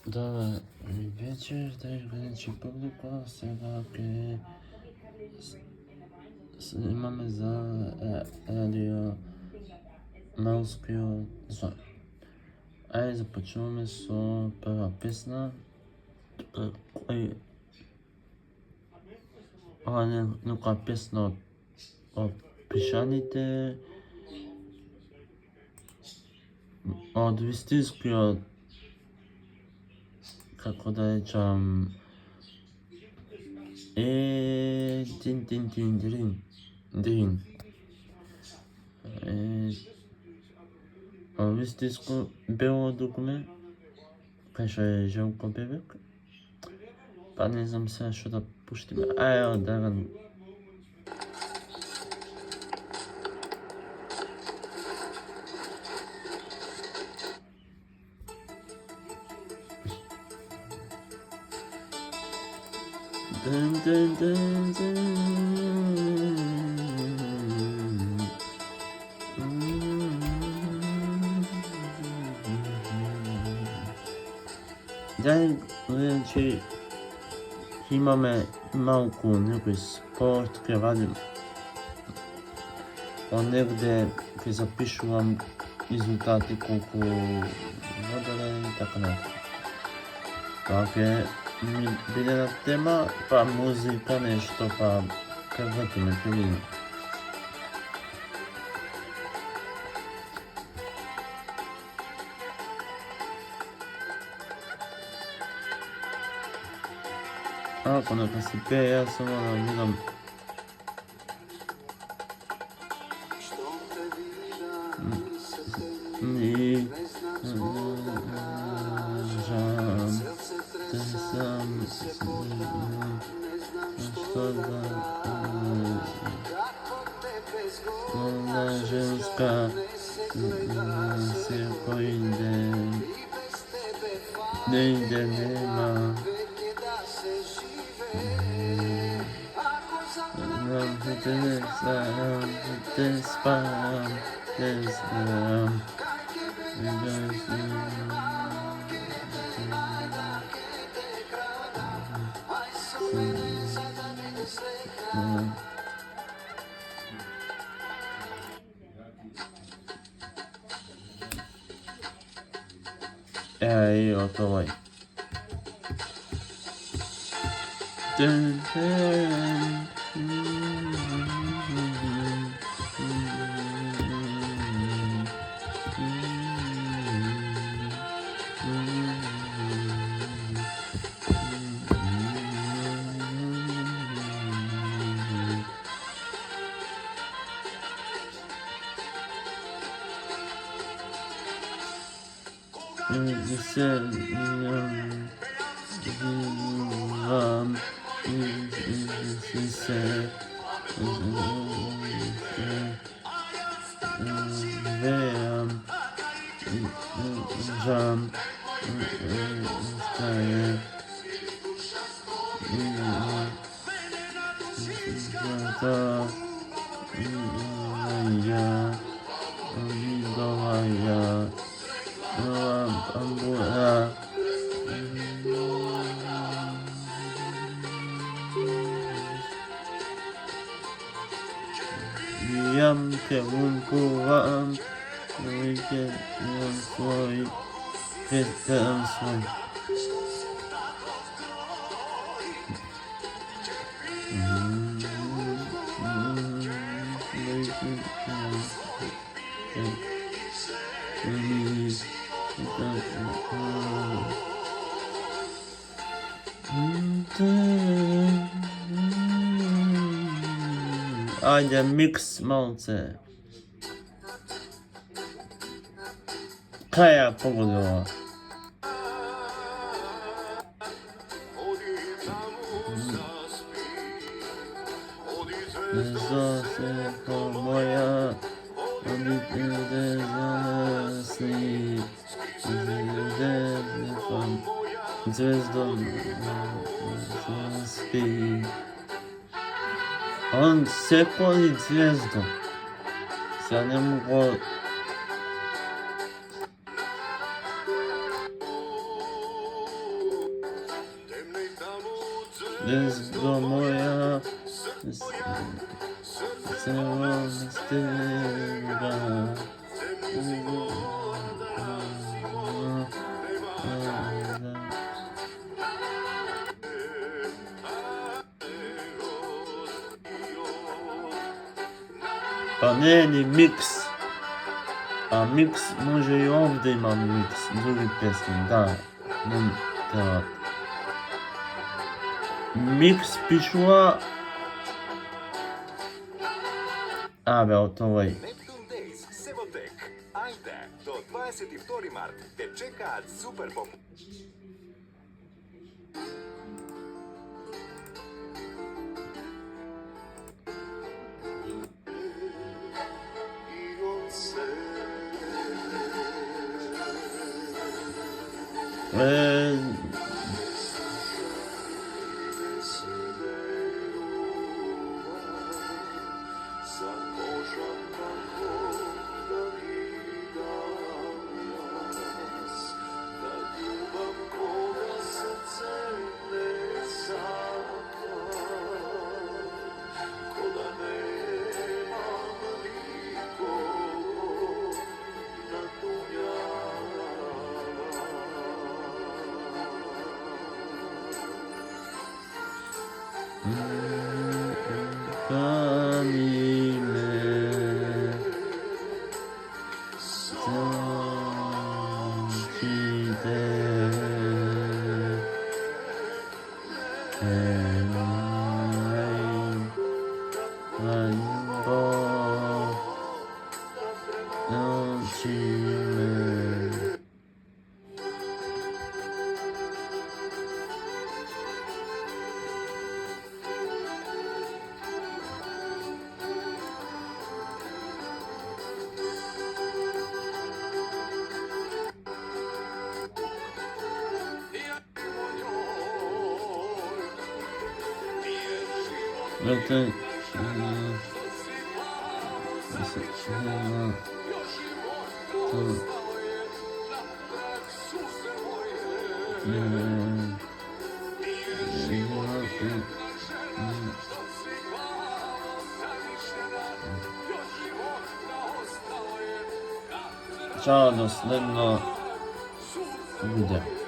Да, вечер, вече публика, сега снимаме за радио Малскиот звон. Ајде започнуваме со прва песна. Ова е некоја песна од Пишаните, од вистинскиот, како да речам, Дин. Вистинско бело дугме, кај што е Желко Бебек. Па не знам сега што да пуштиме. Ајде, Драган. Значи, имаме малку некој спорт, ке вадим од негде, ке запишувам резултати, колку водале и така натаму. Па ке ми биде на тема, па музика, нешто, па ке вратиме, ке видиме. Ако нека се пее, јас само да видам. И жам, те сам, што да на женска секој ден, негде нема. Te spam, te znam. Ej, oto oj. Ke unkuam, weekend swoj, ketam swoj. Ајде, микс малце. Кај ја погоди ова? Зосепо моја, одите заси, звездом спи. Он се коли звездом. Сега не му. 「Звездо моја, село мистера. Па не е ни микс. А микс може и овде има микс, други песни, да. Не треба. Микс пишува... Абе, од овој. Neptune Days Sevotec. Ајде, до 22 март те чекаат супер Чао, до следно видео.